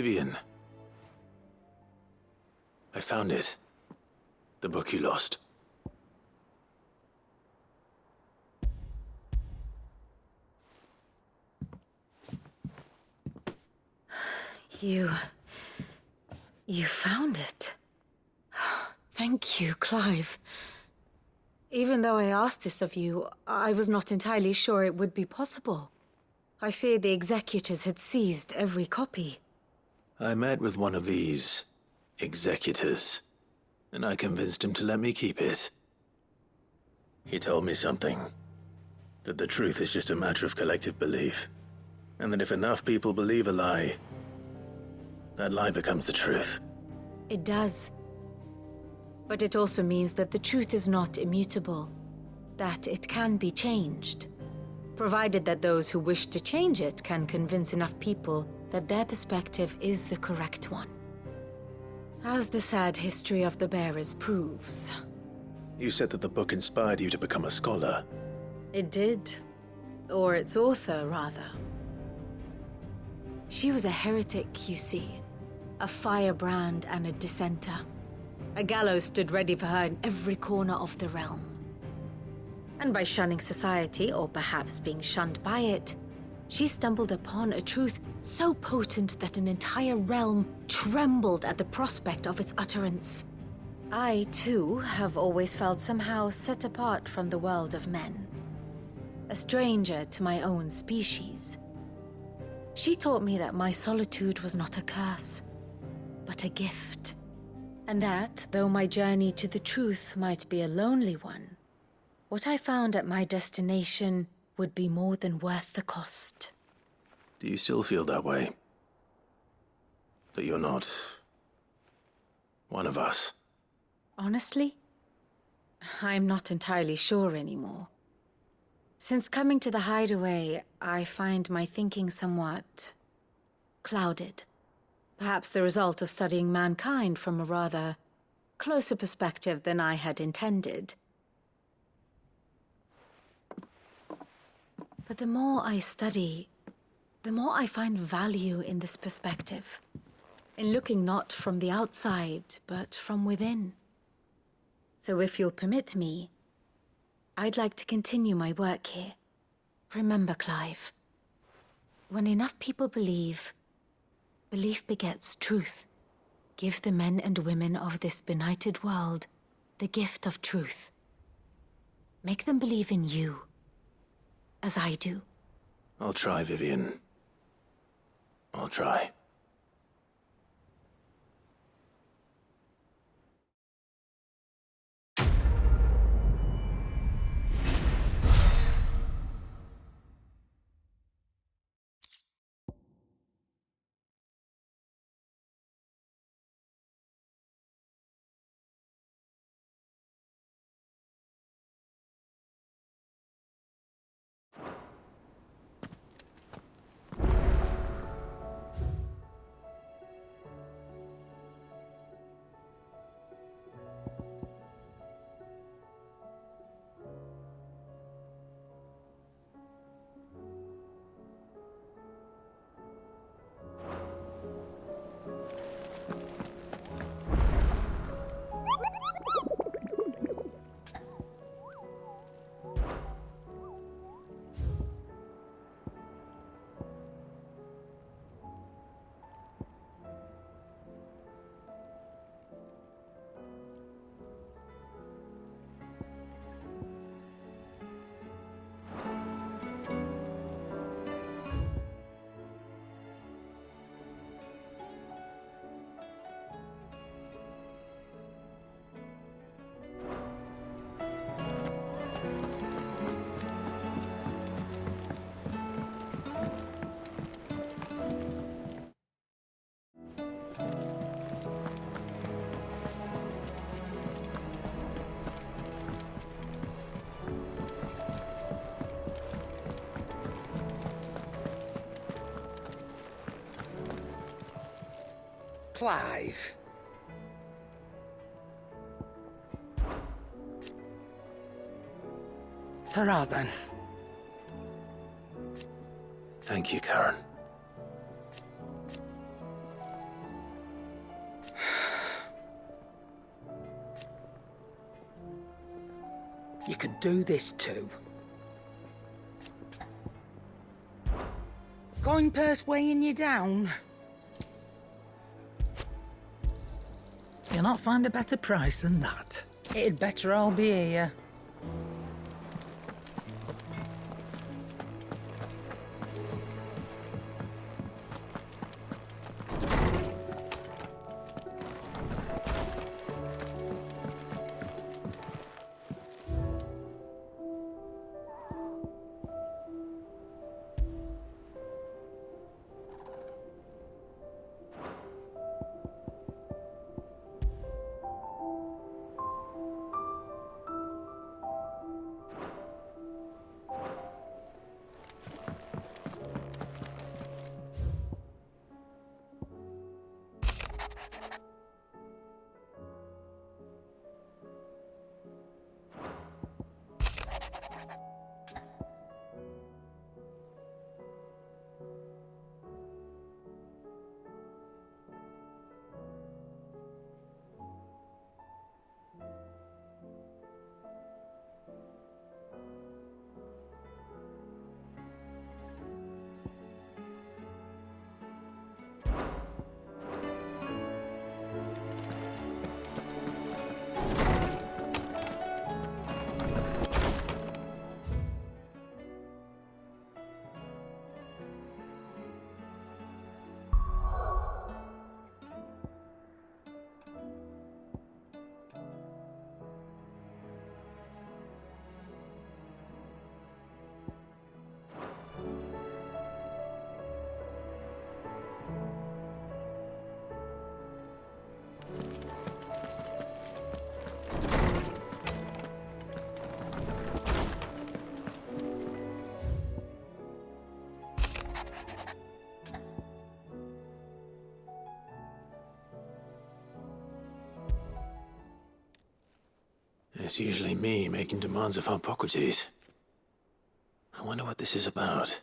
Vivian. I found it. The book you lost. You found it. Thank you, Clive. Even though I asked this of you, I was not entirely sure it would be possible. I feared the executors had seized every copy. I met with one of these executors, and I convinced him to let me keep it. He told me something. That the truth is just a matter of collective belief. And that if enough people believe a lie, that lie becomes the truth. It does. But it also means that the truth is not immutable. That it can be changed. Provided that those who wish to change it can convince enough people that their perspective is the correct one. As the sad history of the bearers proves. You said that the book inspired you to become a scholar. It did. Or its author, rather. She was a heretic, you see. A firebrand and a dissenter. A gallows stood ready for her in every corner of the realm. And by shunning society, or perhaps being shunned by it, she stumbled upon a truth so potent that an entire realm trembled at the prospect of its utterance. I, too, have always felt somehow set apart from the world of men. A stranger to my own species. She taught me that my solitude was not a curse, but a gift. And that, though my journey to the truth might be a lonely one, what I found at my destination would be more than worth the cost. Do you still feel that way? That you're not one of us? Honestly, I'm not entirely sure anymore. Since coming to the hideaway, I find my thinking somewhat clouded. Perhaps the result of studying mankind from a rather closer perspective than I had intended. But the more I study, the more I find value in this perspective. In looking not from the outside, but from within. So if you'll permit me, I'd like to continue my work here. Remember, Clive, when enough people believe, belief begets truth. Give the men and women of this benighted world the gift of truth. Make them believe in you, as I do. I'll try, Vivian. I'll try. Clive. Taraban. Thank you, Karen. You could do this too. Coin purse weighing you down. You'll not find a better price than that. It'd better all be here. It's usually me making demands of Hippocrates. I wonder what this is about.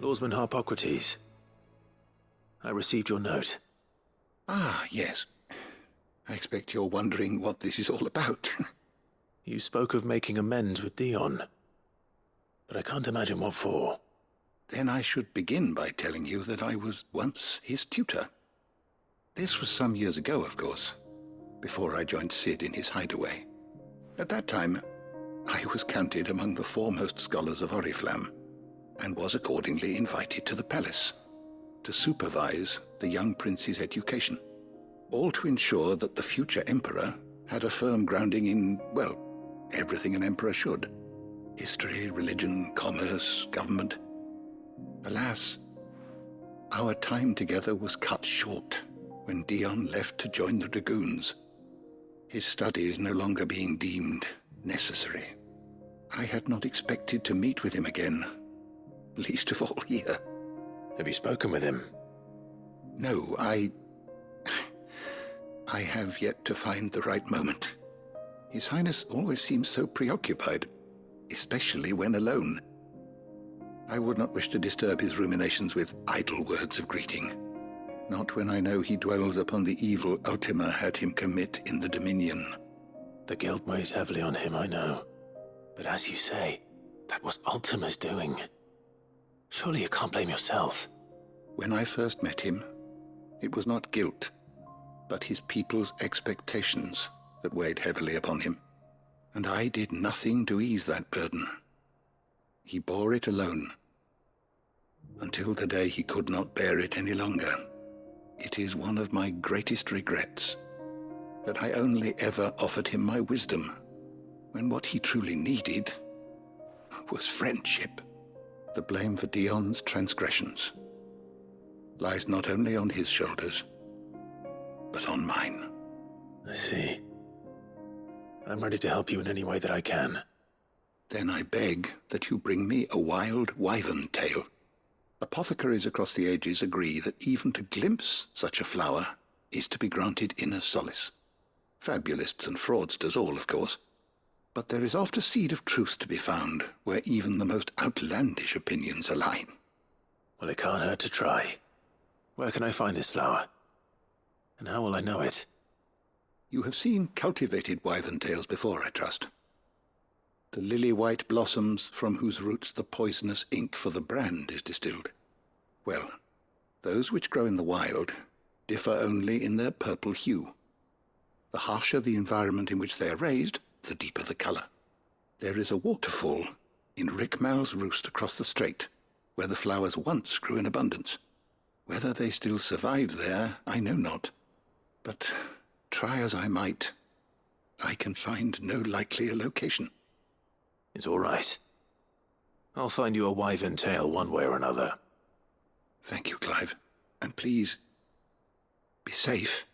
Lawsman Hippocrates, I received your note. Ah, yes. I expect you're wondering what this is all about. You spoke of making amends with Dion, but I can't imagine what for. Then I should begin by telling you that I was once his tutor. This was some years ago, of course, before I joined Cid in his hideaway. At that time, I was counted among the foremost scholars of Oriflamme, and was accordingly invited to the palace to supervise the young prince's education, all to ensure that the future emperor had a firm grounding in, well, everything an emperor should. History, religion, commerce, government. Alas, our time together was cut short when Dion left to join the dragoons, his studies no longer being deemed necessary. I had not expected to meet with him again, least of all here. Have you spoken with him? No, I have yet to find the right moment. His Highness always seems so preoccupied, especially when alone. I would not wish to disturb his ruminations with idle words of greeting, not when I know he dwells upon the evil Ultima had him commit in the Dominion. The guilt weighs heavily on him, I know. But as you say, that was Ultima's doing. Surely you can't blame yourself. When I first met him, it was not guilt, but his people's expectations that weighed heavily upon him. And I did nothing to ease that burden. He bore it alone, until the day he could not bear it any longer. It is one of my greatest regrets that I only ever offered him my wisdom, when what he truly needed was friendship. The blame for Dion's transgressions lies not only on his shoulders, but on mine. I see. I'm ready to help you in any way that I can. Then I beg that you bring me a wild wyvern tail. Apothecaries across the ages agree that even to glimpse such a flower is to be granted inner solace. Fabulists and fraudsters all, of course. But there is oft a seed of truth to be found where even the most outlandish opinions align. Well, it can't hurt to try. Where can I find this flower? And how will I know it? You have seen cultivated wyvern tails before, I trust. The lily-white blossoms from whose roots the poisonous ink for the brand is distilled. Well, those which grow in the wild differ only in their purple hue. The harsher the environment in which they are raised, the deeper the colour. There is a waterfall in Rickmal's Roost across the strait, where the flowers once grew in abundance. Whether they still survive there, I know not. But try as I might, I can find no likelier location. It's all right. I'll find you a wyvern tail one way or another. Thank you, Clive. And please, be safe.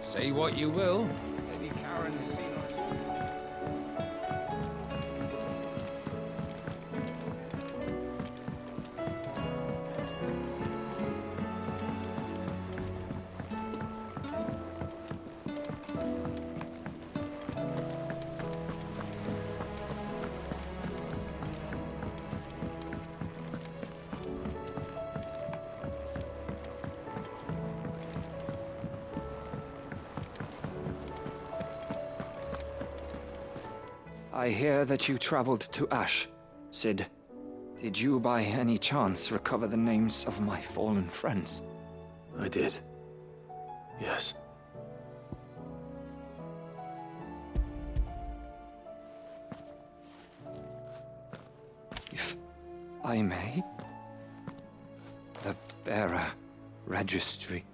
Say what you will. Maybe Karen has seen us. I hear that you traveled to Ash, Cid. Did you by any chance recover the names of my fallen friends? I did. Yes. If I may? The bearer registry.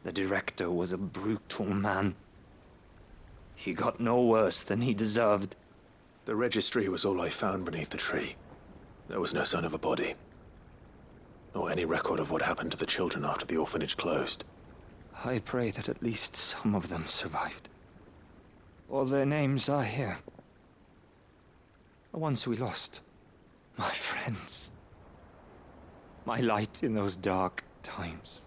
The director was a brutal man. He got no worse than he deserved. The registry was all I found beneath the tree. There was no sign of a body. Or any record of what happened to the children after the orphanage closed. I pray that at least some of them survived. All their names are here. The ones we lost. My friends. My light in those dark times.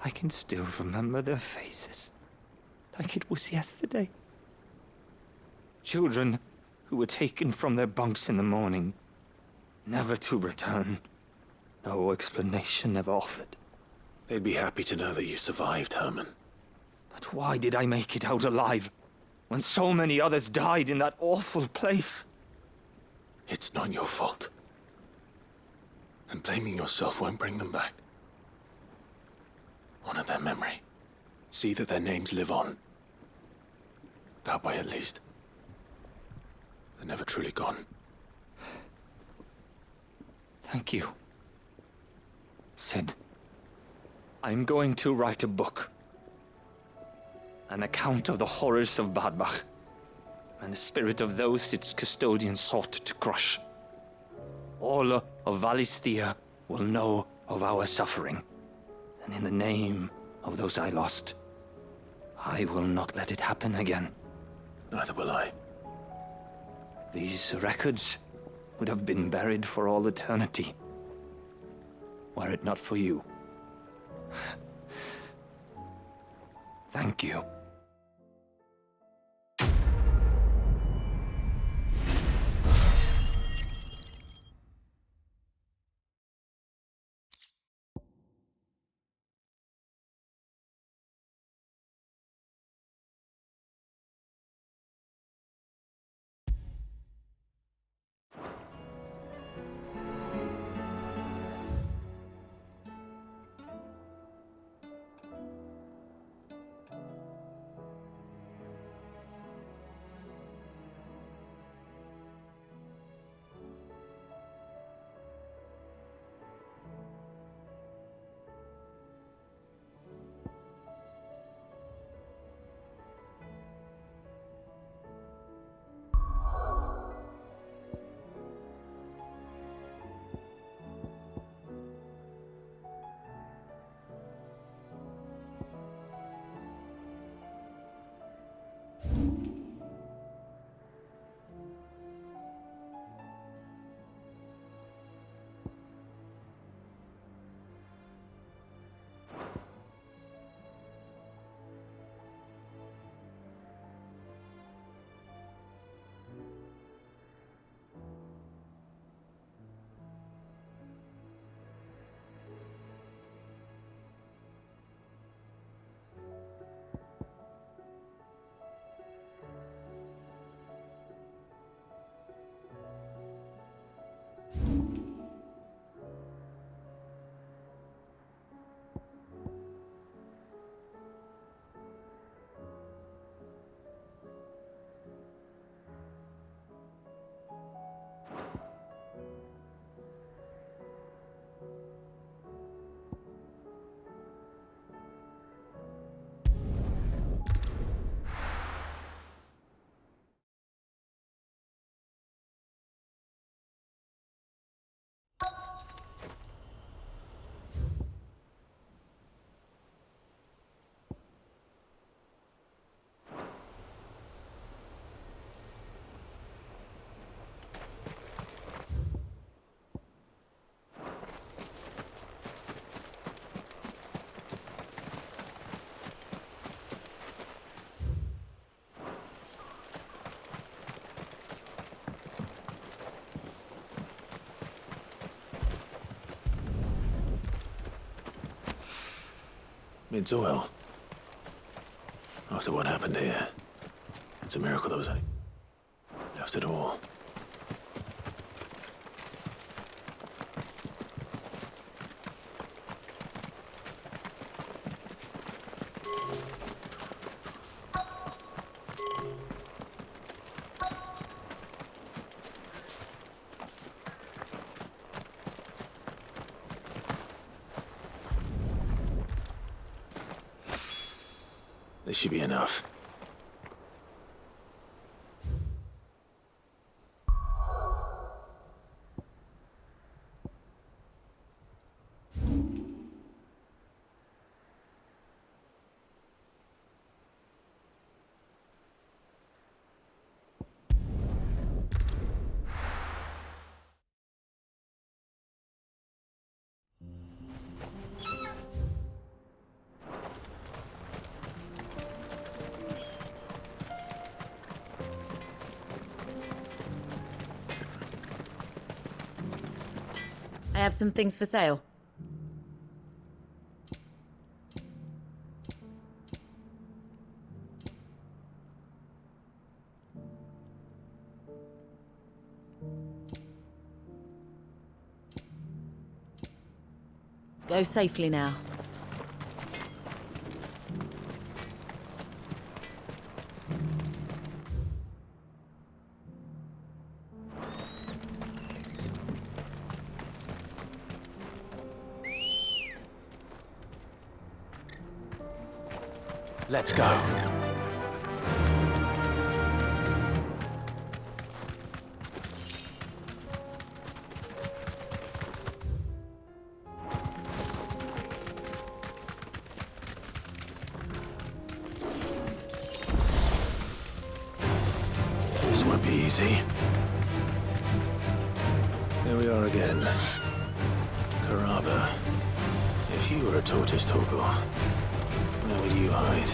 I can still remember their faces, like it was yesterday. Children who were taken from their bunks in the morning, never to return. No explanation ever offered. They'd be happy to know that you survived, Herman. But why did I make it out alive, when so many others died in that awful place? It's not your fault. And blaming yourself won't bring them back. Honor their memory. See that their names live on. That way, at least. They're never truly gone. Thank you, Cid. I'm going to write a book. An account of the horrors of Badbach, and the spirit of those its custodians sought to crush. All of Valisthea will know of our suffering. And in the name of those I lost, I will not let it happen again. Neither will I. These records would have been buried for all eternity, were it not for you. Thank you. It's well. After what happened here, it's a miracle that was left at all. This should be enough. I have some things for sale. Go safely now. Let's go. This won't be easy. Here we are again. Carava. If you were a tortoise, Torgor, where would you hide?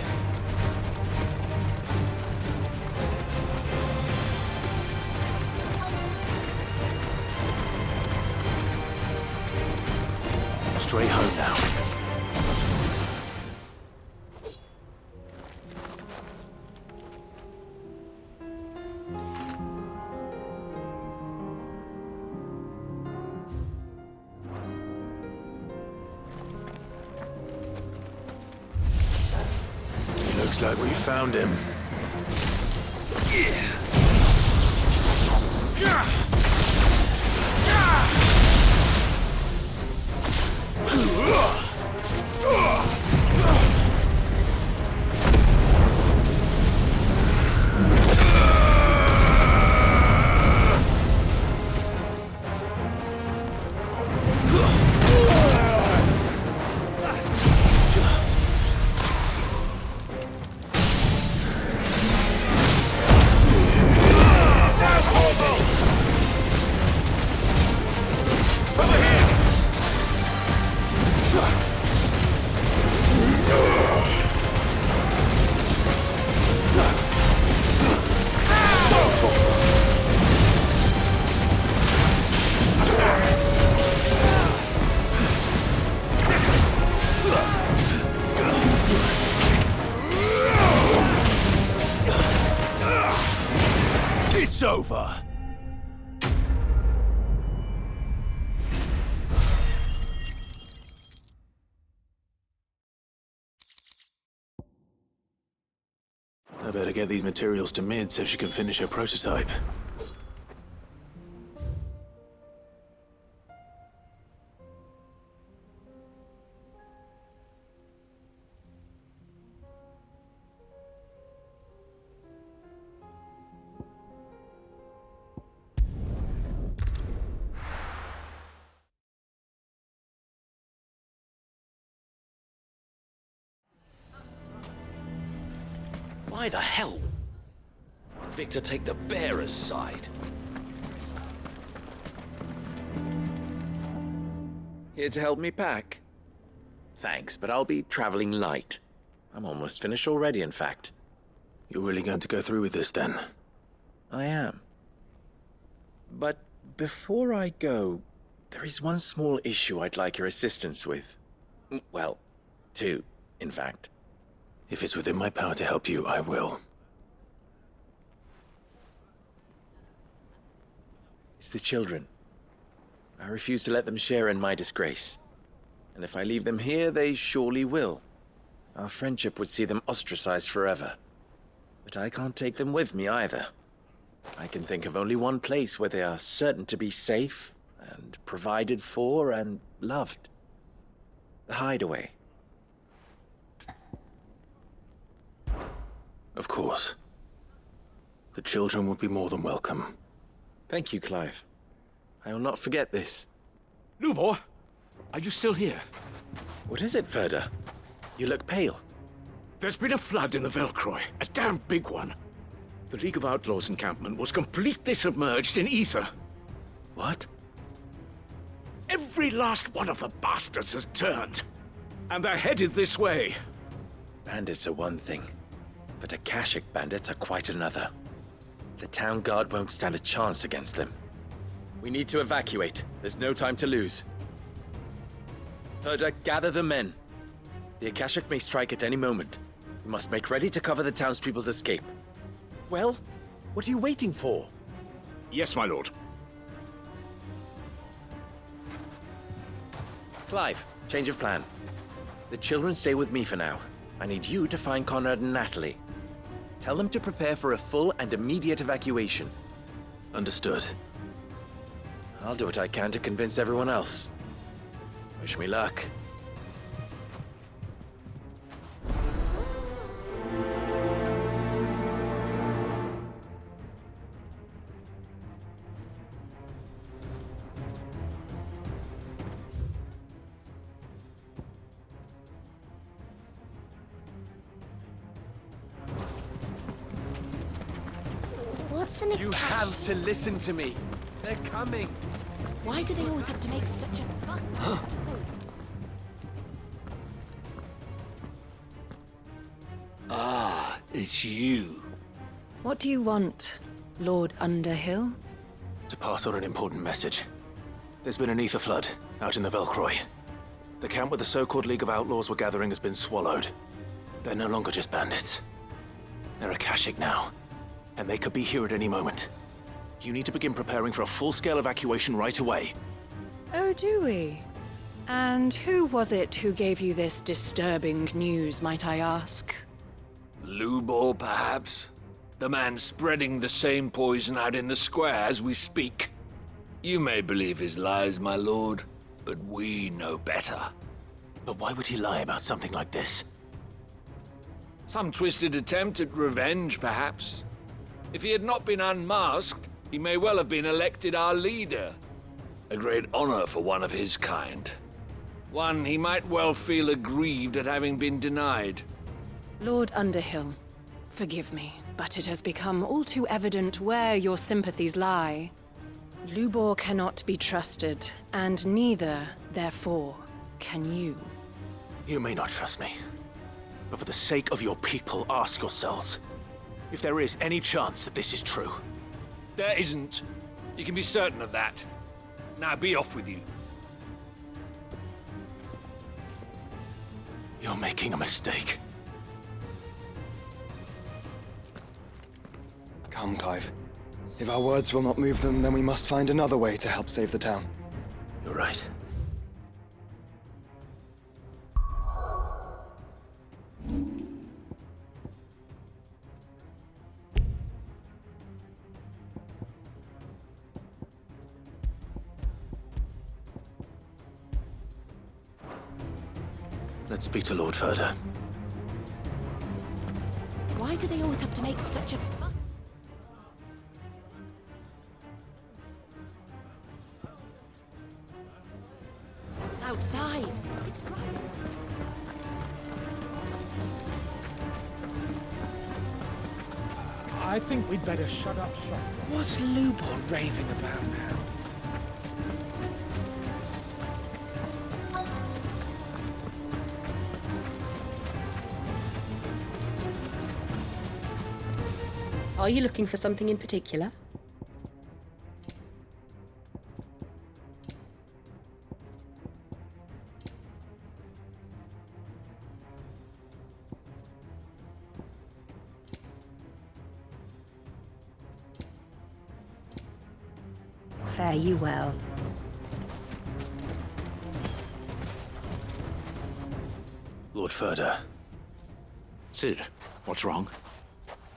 Straight home now. Looks like we found him. It's over. I better get these materials to Mid so she can finish her prototype. Why the hell? Victor take the bearer's side. Here to help me pack? Thanks, but I'll be traveling light. I'm almost finished already, in fact. You're really going to go through with this then? I am. But before I go, there is one small issue I'd like your assistance with. Well, two, in fact. If it's within my power to help you, I will. It's the children. I refuse to let them share in my disgrace. And if I leave them here, they surely will. Our friendship would see them ostracized forever. But I can't take them with me either. I can think of only one place where they are certain to be safe and provided for and loved. The Hideaway. Of course. The children would be more than welcome. Thank you, Clive. I will not forget this. Lubor, are you still here? What is it, Ferda? You look pale. There's been a flood in the Velcroy, a damn big one. The League of Outlaws encampment was completely submerged in ether. What? Every last one of the bastards has turned, and they're headed this way. Bandits are one thing, but Akashic bandits are quite another. The town guard won't stand a chance against them. We need to evacuate. There's no time to lose. Ferda, gather the men. The Akashic may strike at any moment. We must make ready to cover the townspeople's escape. Well, what are you waiting for? Yes, my lord. Clive, change of plan. The children stay with me for now. I need you to find Conrad and Natalie. Tell them to prepare for a full and immediate evacuation. Understood. I'll do what I can to convince everyone else. Wish me luck. What's an You have to listen to me. They're coming. Why do they always have to make such a fuss? Ah, it's you. What do you want, Lord Underhill? To pass on an important message. There's been an ether flood out in the Velcroy. The camp where the so-called League of Outlaws were gathering has been swallowed. They're no longer just bandits. They're Akashic now, and they could be here at any moment. You need to begin preparing for a full-scale evacuation right away. Oh, do we? And who was it who gave you this disturbing news, might I ask? Lubor, perhaps? The man spreading the same poison out in the square as we speak. You may believe his lies, my lord, but we know better. But why would he lie about something like this? Some twisted attempt at revenge, perhaps. If he had not been unmasked, he may well have been elected our leader. A great honor for one of his kind. One he might well feel aggrieved at having been denied. Lord Underhill, forgive me, but it has become all too evident where your sympathies lie. Lubor cannot be trusted, and neither, therefore, can you. You may not trust me, but for the sake of your people, ask yourselves if there is any chance that this is true. There isn't. You can be certain of that. Now be off with you. You're making a mistake. Come, Clive. If our words will not move them, then we must find another way to help save the town. You're right. Let's speak to Lord Ferda. Why do they always have to make such a fuss? It's outside. It's dry. I think we'd better shut up shop. What's Lubor raving about now? Are you looking for something in particular? Fare you well. Lord Ferda, Sid, what's wrong?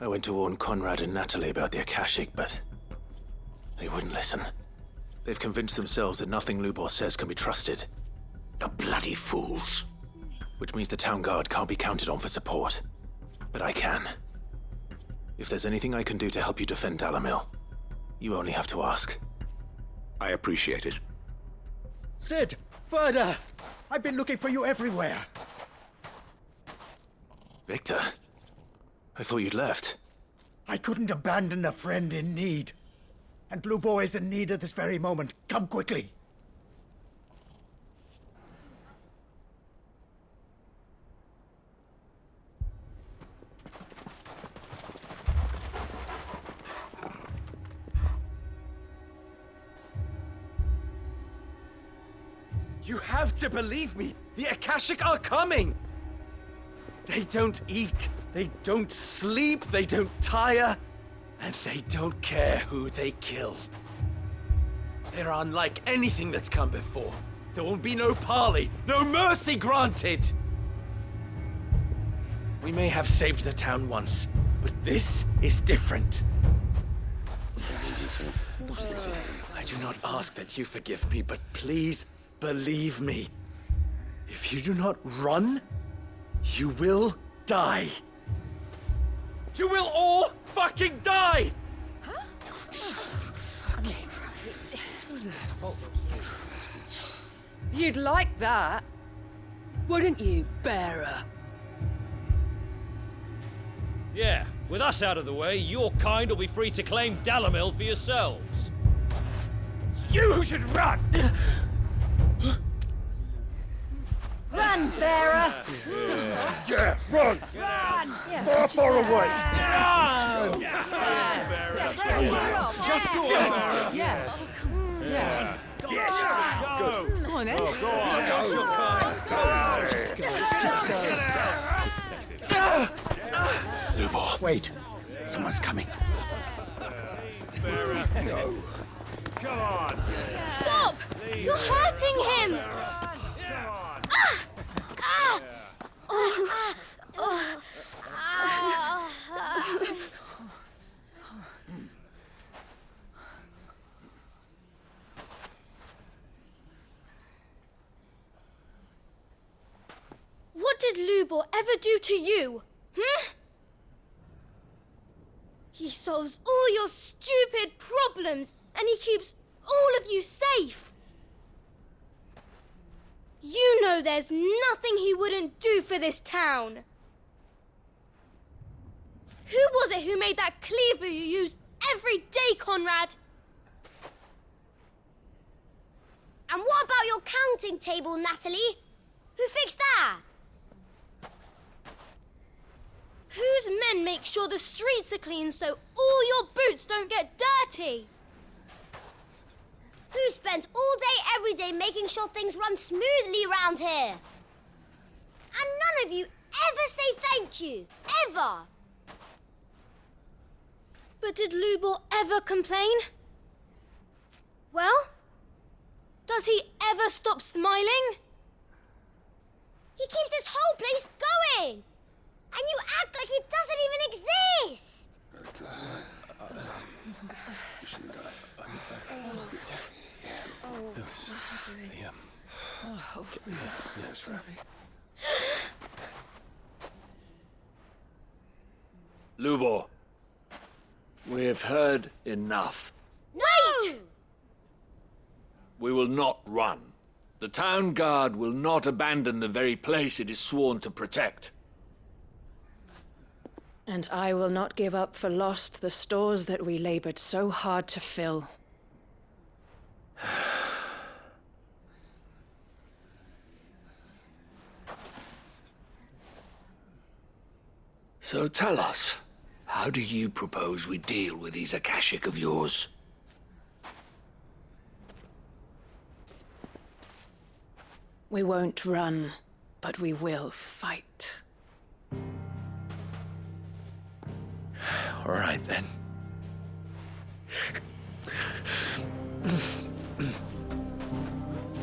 I went to warn Conrad and Natalie about the Akashic, but they wouldn't listen. They've convinced themselves that nothing Lubor says can be trusted. The bloody fools. Which means the town guard can't be counted on for support. But I can. If there's anything I can do to help you defend Dalamil, you only have to ask. I appreciate it. Sid! Ferda! I've been looking for you everywhere. Victor? I thought you'd left. I couldn't abandon a friend in need. And Lubor is in need at this very moment. Come quickly. You have to believe me! The Akashic are coming! They don't eat, they don't sleep, they don't tire, and they don't care who they kill. They're unlike anything that's come before. There will be no parley, no mercy granted! We may have saved the town once, but this is different. I do not ask that you forgive me, but please believe me. If you do not run, you will die. You will all fucking die! You'd like that, wouldn't you, bearer? Yeah, with us out of the way, your kind will be free to claim Dalamil for yourselves. It's you who should run! Run, bearer! Yeah, run! Run! Far, far away! Run! Just go on! Yeah. Yeah. Yes! Go! Come on, then. Go on! Go! Just go. Lubor. Wait. Someone's coming. No. Come on! Stop! You're hurting him! What did Lubor ever do to you? He solves all your stupid problems and he keeps all of you safe. You know there's nothing he wouldn't do for this town. Who was it who made that cleaver you use every day, Conrad? And what about your counting table, Natalie? Who fixed that? Whose men make sure the streets are clean so all your boots don't get dirty? Who spends all day, every day making sure things run smoothly round here? And none of you ever say thank you. Ever. But did Lubor ever complain? Well, does he ever stop smiling? He keeps this whole place going. And you act like it doesn't even exist. Lubor, we've heard enough. Wait! We will not run. The town guard will not abandon the very place it is sworn to protect. And I will not give up for lost the stores that we labored so hard to fill. So tell us, how do you propose we deal with these Akashic of yours? We won't run, but we will fight. All right, then.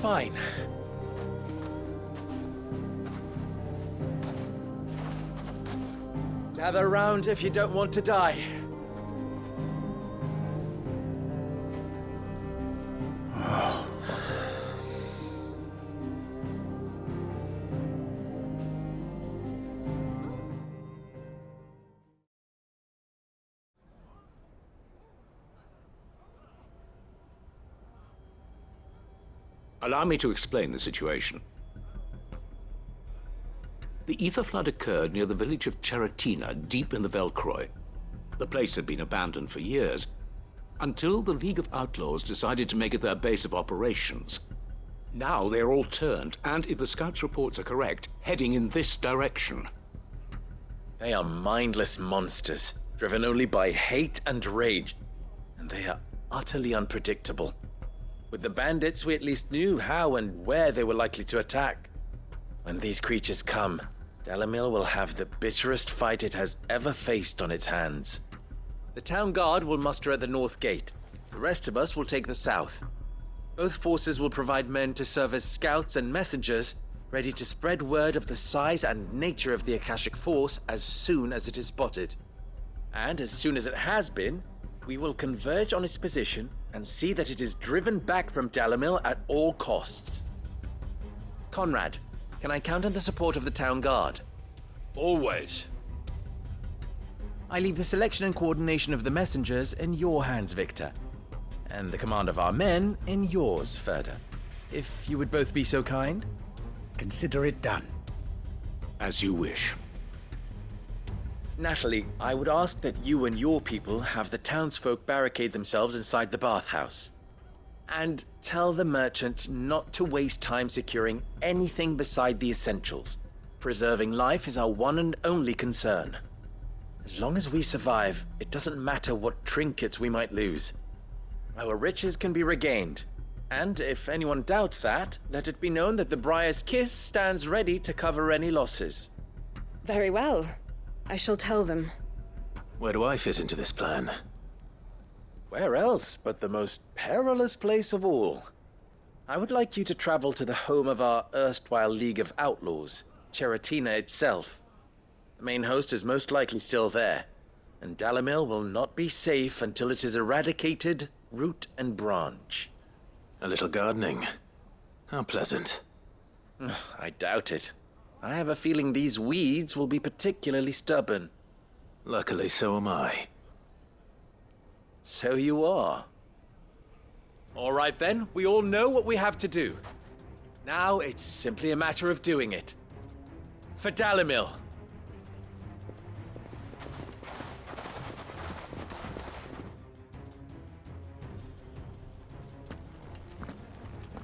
Fine. Gather around if you don't want to die. Allow me to explain the situation. The ether flood occurred near the village of Cheratina, deep in the Velcroy. The place had been abandoned for years, until the League of Outlaws decided to make it their base of operations. Now they're all turned, and if the scouts' reports are correct, heading in this direction. They are mindless monsters, driven only by hate and rage, and they are utterly unpredictable. With the bandits, we at least knew how and where they were likely to attack. When these creatures come, Dalamil will have the bitterest fight it has ever faced on its hands. The town guard will muster at the north gate. The rest of us will take the south. Both forces will provide men to serve as scouts and messengers, ready to spread word of the size and nature of the Akashic Force as soon as it is spotted. And as soon as it has been, we will converge on its position and see that it is driven back from Dalamil at all costs. Conrad, can I count on the support of the town guard? Always. I leave the selection and coordination of the messengers in your hands, Victor. And the command of our men in yours, Ferda. If you would both be so kind. Consider it done. As you wish. Natalie, I would ask that you and your people have the townsfolk barricade themselves inside the bathhouse. And tell the merchant not to waste time securing anything beside the essentials. Preserving life is our one and only concern. As long as we survive, it doesn't matter what trinkets we might lose. Our riches can be regained. And if anyone doubts that, let it be known that the Briar's Kiss stands ready to cover any losses. Very well. I shall tell them. Where do I fit into this plan? Where else but the most perilous place of all? I would like you to travel to the home of our erstwhile League of Outlaws, Cheratina itself. The main host is most likely still there, and Dalamil will not be safe until it is eradicated, root and branch. A little gardening. How pleasant. I doubt it. I have a feeling these weeds will be particularly stubborn. Luckily, so am I. So you are. All right then, we all know what we have to do. Now it's simply a matter of doing it. For Dalamil.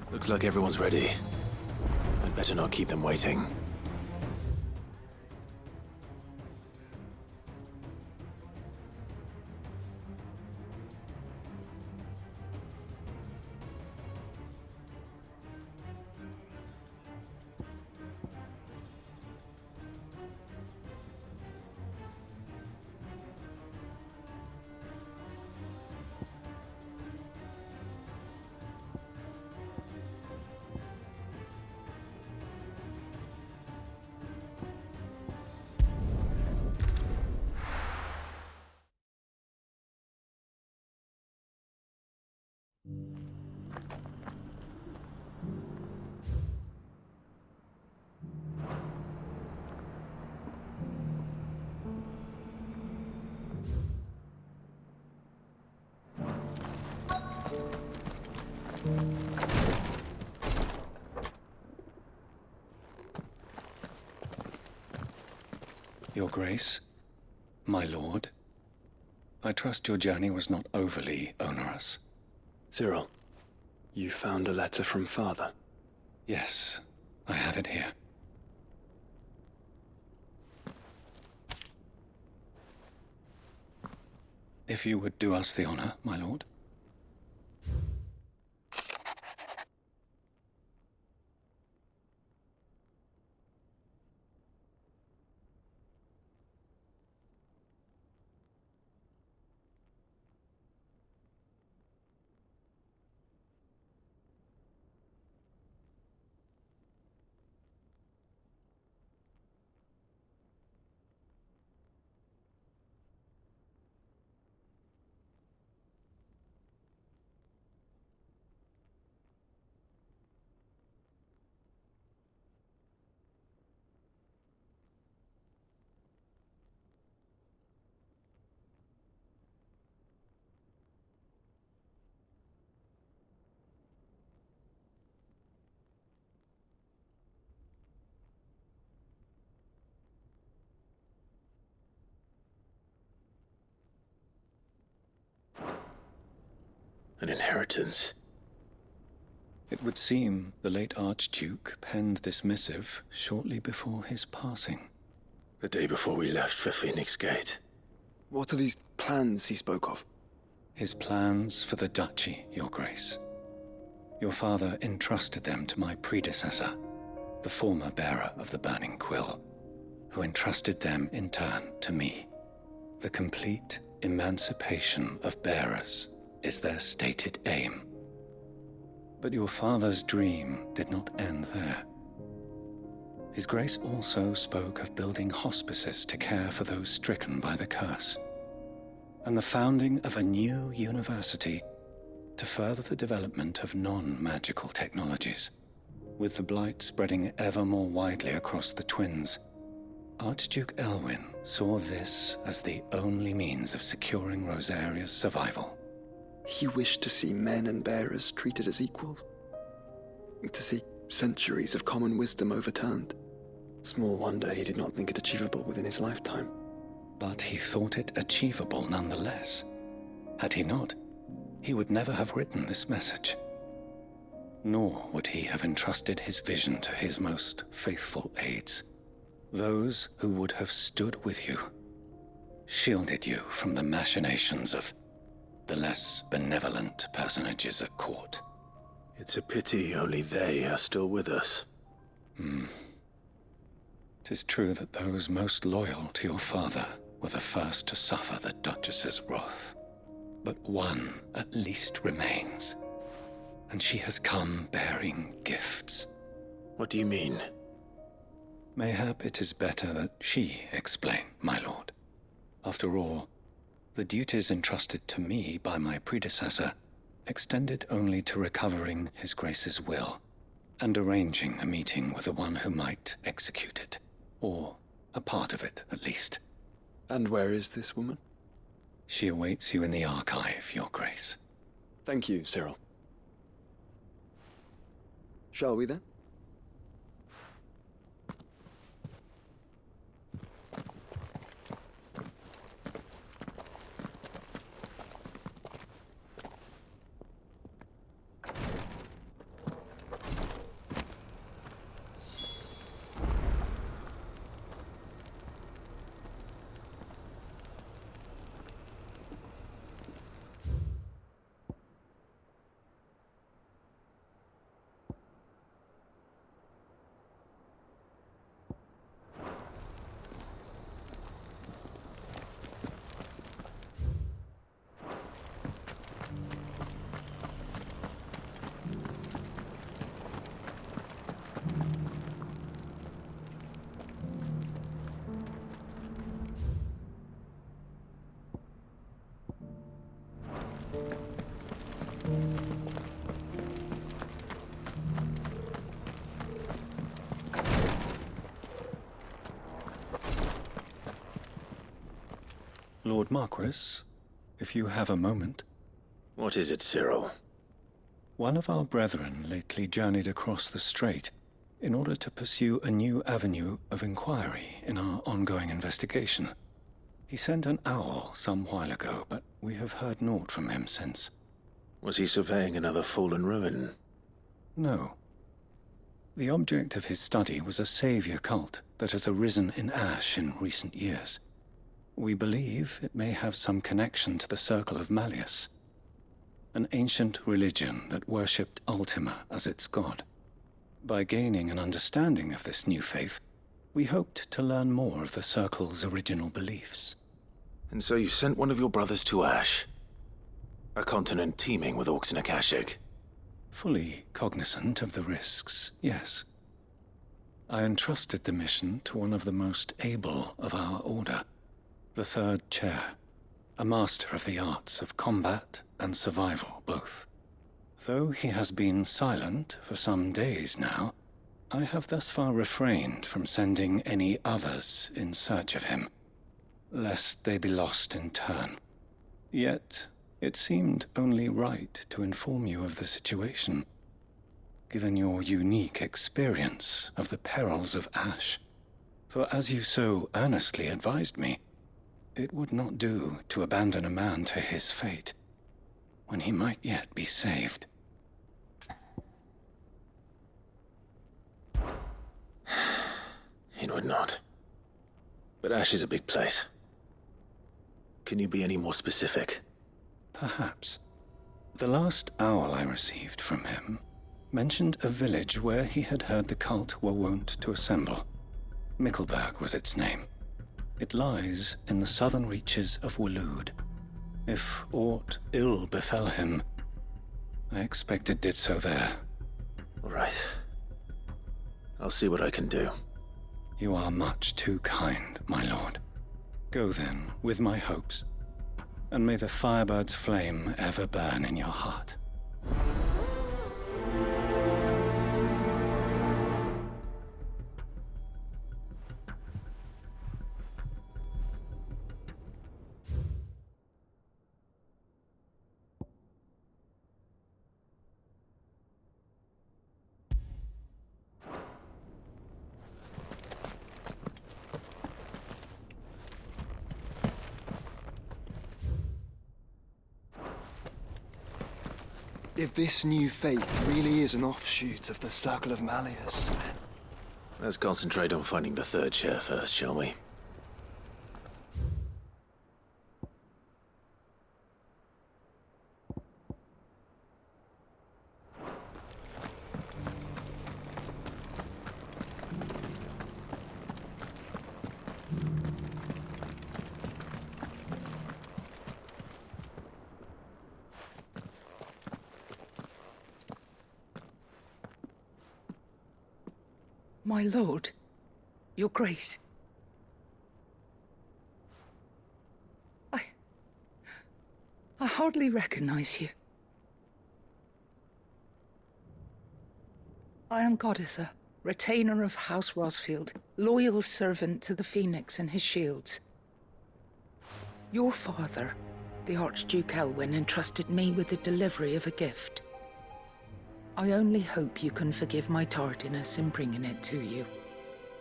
Looks like everyone's ready. I'd better not keep them waiting. Your Grace, my lord, I trust your journey was not overly onerous. Cyril, you found a letter from Father? Yes, I have it here. If you would do us the honor, my lord. An inheritance. It would seem the late Archduke penned this missive shortly before his passing. The day before we left for Phoenix Gate. What are these plans he spoke of? His plans for the duchy, Your Grace. Your father entrusted them to my predecessor, the former bearer of the Burning Quill, who entrusted them in turn to me. The complete emancipation of bearers is their stated aim. But your father's dream did not end there. His Grace also spoke of building hospices to care for those stricken by the curse, and the founding of a new university to further the development of non-magical technologies. With the blight spreading ever more widely across the twins, Archduke Elwyn saw this as the only means of securing Rosaria's survival. He wished to see men and bearers treated as equals. To see centuries of common wisdom overturned. Small wonder he did not think it achievable within his lifetime. But he thought it achievable nonetheless. Had he not, he would never have written this message. Nor would he have entrusted his vision to his most faithful aides, those who would have stood with you, shielded you from the machinations of the less benevolent personages at court. It's a pity only they are still with us. 'Tis true that those most loyal to your father were the first to suffer the Duchess's wrath. But one at least remains, and she has come bearing gifts. What do you mean? Mayhap it is better that she explain, my lord. After all, the duties entrusted to me by my predecessor extended only to recovering His Grace's will and arranging a meeting with the one who might execute it, or a part of it at least. And where is this woman? She awaits you in the archive, Your Grace. Thank you, Cyril. Shall we then? Lord Marquis, if you have a moment. What is it, Cyril? One of our brethren lately journeyed across the strait in order to pursue a new avenue of inquiry in our ongoing investigation. He sent an owl some while ago, but we have heard naught from him since. Was he surveying another fallen ruin? No. The object of his study was a savior cult that has arisen in Ash in recent years. We believe it may have some connection to the Circle of Malleus, an ancient religion that worshipped Ultima as its god. By gaining an understanding of this new faith, we hoped to learn more of the Circle's original beliefs. And so you sent one of your brothers to Ash? A continent teeming with orcs and Akashic? Fully cognizant of the risks, yes. I entrusted the mission to one of the most able of our order, the Third Chair, a master of the arts of combat and survival both. Though he has been silent for some days now, I have thus far refrained from sending any others in search of him, lest they be lost in turn. Yet, it seemed only right to inform you of the situation, given your unique experience of the perils of Ash. For as you so earnestly advised me, it would not do to abandon a man to his fate. when he might yet be saved. It would not. But Ash is a big place. Can you be any more specific? Perhaps. The last owl I received from him mentioned a village where he had heard the cult were wont to assemble. Mickleburg was its name. It lies in the southern reaches of Waloed. If aught ill befell him, I expect it did so there. Right. I'll see what I can do. You are much too kind, my lord. Go then, with my hopes, and may the firebird's flame ever burn in your heart. If this new faith really is an offshoot of the Circle of Malleus, then... Let's concentrate on finding the third chair first, shall we? My lord, your grace. I hardly recognize you. I am Goditha, retainer of House Rosfield, loyal servant to the Phoenix and his shields. Your father, the Archduke Elwyn, entrusted me with the delivery of a gift. I only hope you can forgive my tardiness in bringing it to you.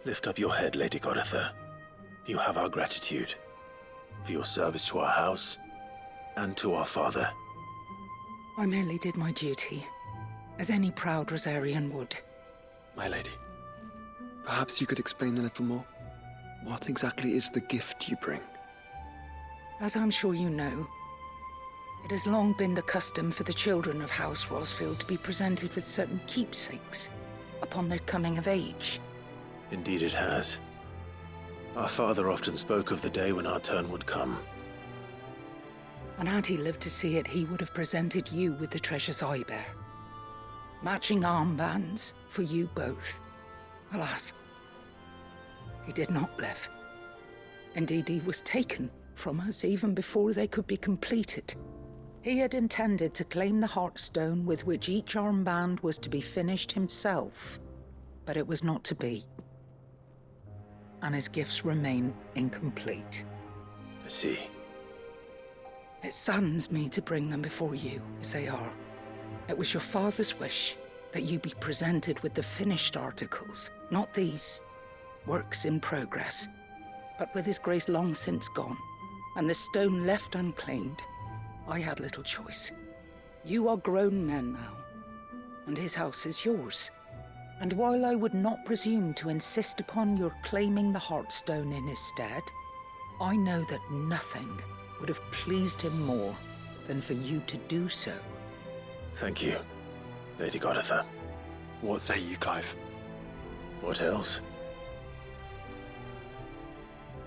Lift up your head, Lady Goditha. You have our gratitude for your service to our house and to our father. I merely did my duty, as any proud Rosarian would. My lady, perhaps you could explain a little more? What exactly is the gift you bring? As I'm sure you know, it has long been the custom for the children of House Rosfield to be presented with certain keepsakes upon their coming of age. Indeed it has. Our father often spoke of the day when our turn would come. And had he lived to see it, he would have presented you with the treasures I bear. Matching armbands for you both. Alas, he did not live. Indeed, he was taken from us even before they could be completed. He had intended to claim the Heartstone with which each armband was to be finished himself, but it was not to be. And his gifts remain incomplete. I see. It saddens me to bring them before you, as they are. It was your father's wish that you be presented with the finished articles, not these works in progress. But with his grace long since gone, and the stone left unclaimed, I had little choice. You are grown men now, and his house is yours. And while I would not presume to insist upon your claiming the Heartstone in his stead, I know that nothing would have pleased him more than for you to do so. Thank you, Lady Goditha. What say you, Clive? What else?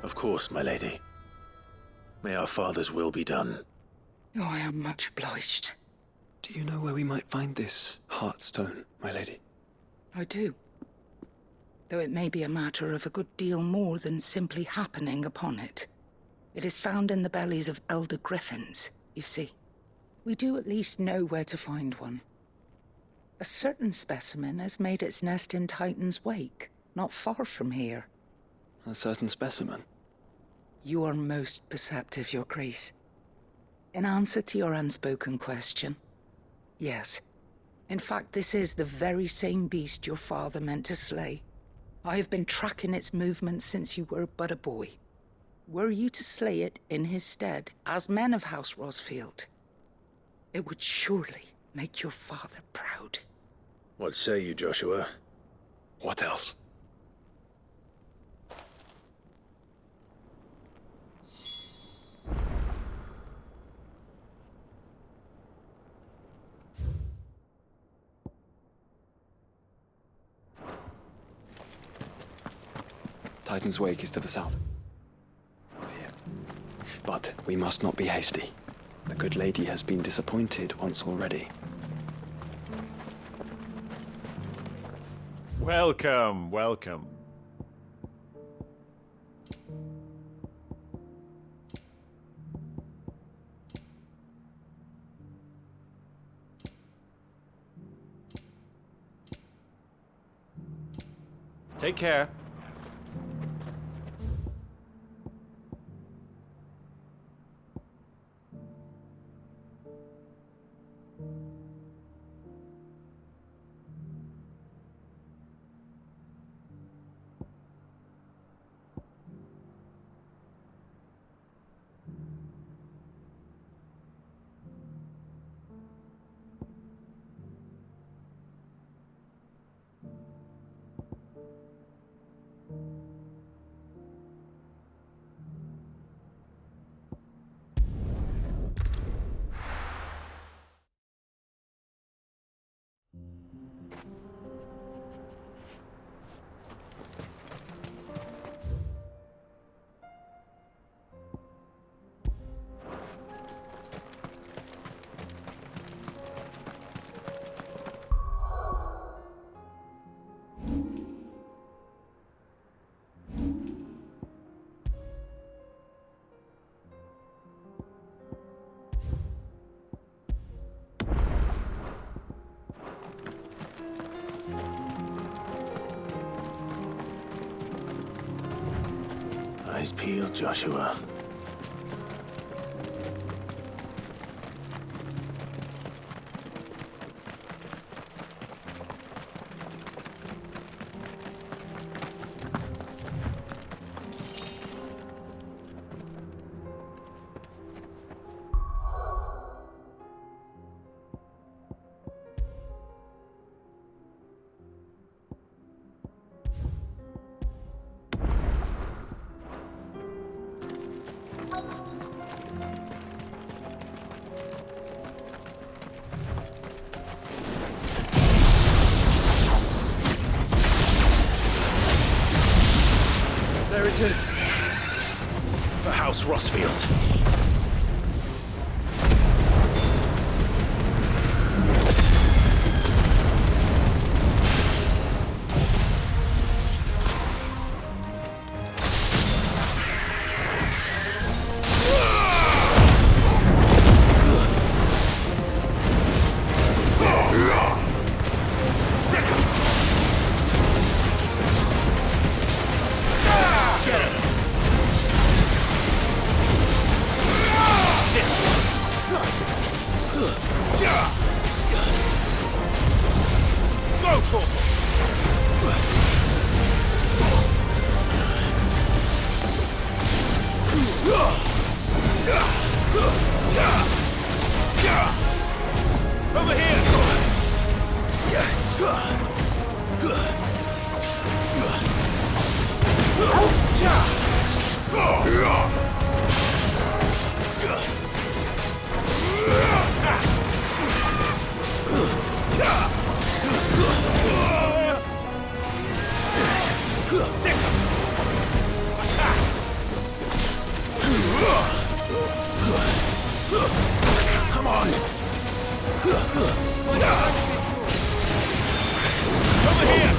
Of course, my lady. May our father's will be done. Oh, I am much obliged. Do you know where we might find this Heartstone, my lady? I do. Though it may be a matter of a good deal more than simply happening upon it. It is found in the bellies of elder griffins, you see. We do at least know where to find one. A certain specimen has made its nest in Titan's Wake, not far from here. A certain specimen? You are most perceptive, Your Grace. In answer to your unspoken question, yes. In fact, this is the very same beast your father meant to slay. I have been tracking its movements since you were but a boy. Were you to slay it in his stead, as men of House Rosfield, It would surely make your father proud. What say you, Joshua? What else? Titan's Wake is to the south. Here. But we must not be hasty. The good lady has been disappointed once already. Welcome, welcome. Take care. Eyes peeled, Joshua. There it is. For House Rossfield. Over here! Come on! Over here!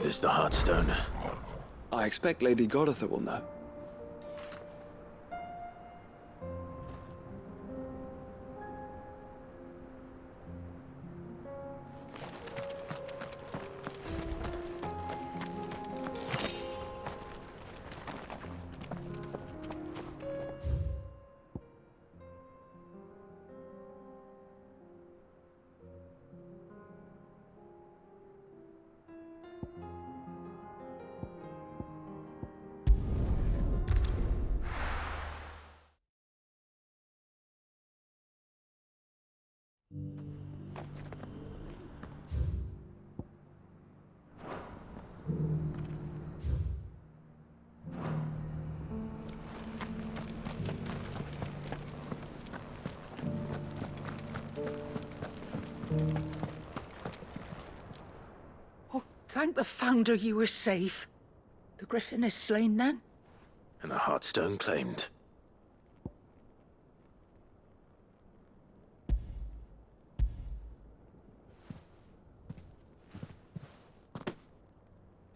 this the Heartstone? I expect Lady Goditha will know. Thank the Founder you were safe. The Griffin is slain then? And the Heartstone claimed.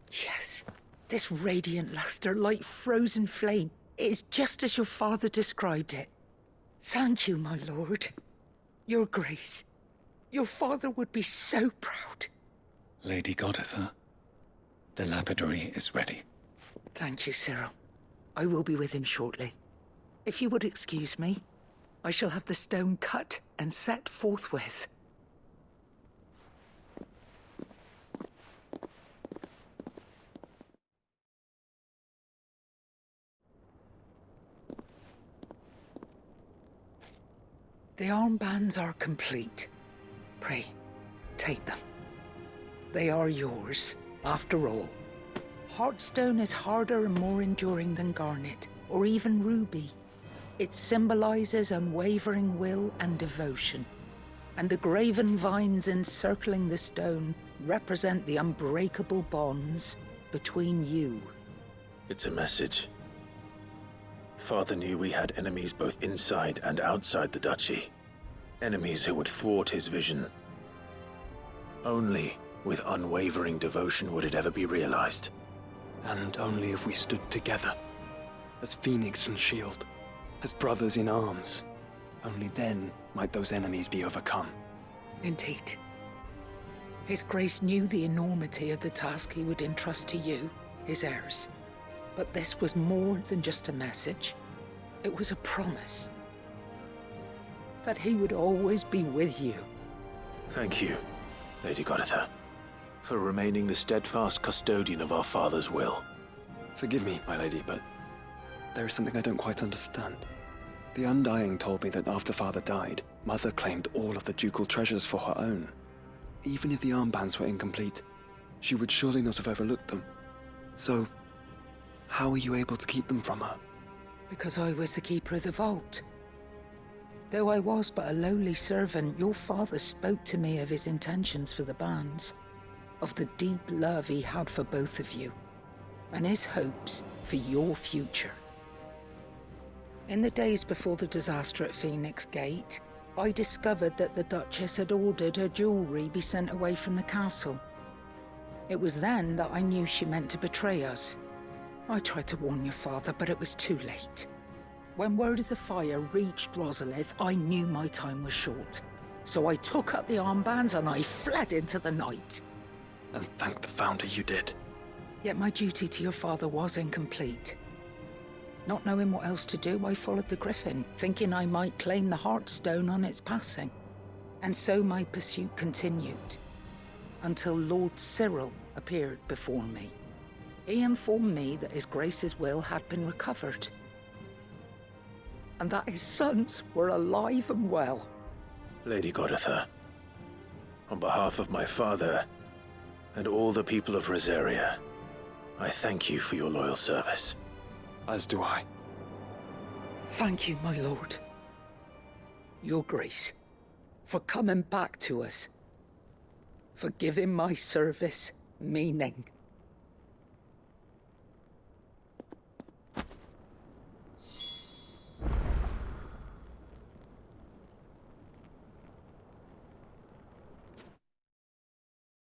Yes. This radiant luster, like frozen flame, it is just as your father described it. Thank you, my lord. Your Grace. Your father would be so proud. Lady Goditha, the lapidary is ready. Thank you, Cyril. I will be with him shortly. If you would excuse me, I shall have the stone cut and set forthwith. The armbands are complete. Pray, take them. They are yours, after all. Heartstone is harder and more enduring than garnet, or even ruby. It symbolizes unwavering will and devotion. And the graven vines encircling the stone represent the unbreakable bonds between you. It's a message. Father knew we had enemies both inside and outside the duchy. Enemies who would thwart his vision. Only with unwavering devotion would it ever be realized. And only if we stood together, as Phoenix and Shield, as brothers in arms, only then might those enemies be overcome. Indeed. His Grace knew the enormity of the task he would entrust to you, his heirs. But this was more than just a message. It was a promise. That he would always be with you. Thank you, Lady Goditha, for remaining the steadfast custodian of our father's will. Forgive me, my lady, but there is something I don't quite understand. The Undying told me that after Father died, Mother claimed all of the ducal treasures for her own. Even if the armbands were incomplete, she would surely not have overlooked them. So, how were you able to keep them from her? Because I was the keeper of the vault. Though I was but a lowly servant, your father spoke to me of his intentions for the bands, of the deep love he had for both of you, and his hopes for your future. In the days before the disaster at Phoenix Gate, I discovered that the Duchess had ordered her jewelry be sent away from the castle. It was then that I knew she meant to betray us. I tried to warn your father, but it was too late. When word of the fire reached Rosalith, I knew my time was short. So I took up the armbands and I fled into the night. And thank the Founder you did. Yet my duty to your father was incomplete. Not knowing what else to do, I followed the Griffin, thinking I might claim the Heartstone on its passing. And so my pursuit continued, until Lord Cyril appeared before me. He informed me that His Grace's will had been recovered, and that his sons were alive and well. Lady Goditha, on behalf of my father and all the people of Rosaria, I thank you for your loyal service. As do I. Thank you, my lord. Your Grace, for coming back to us, for giving my service meaning.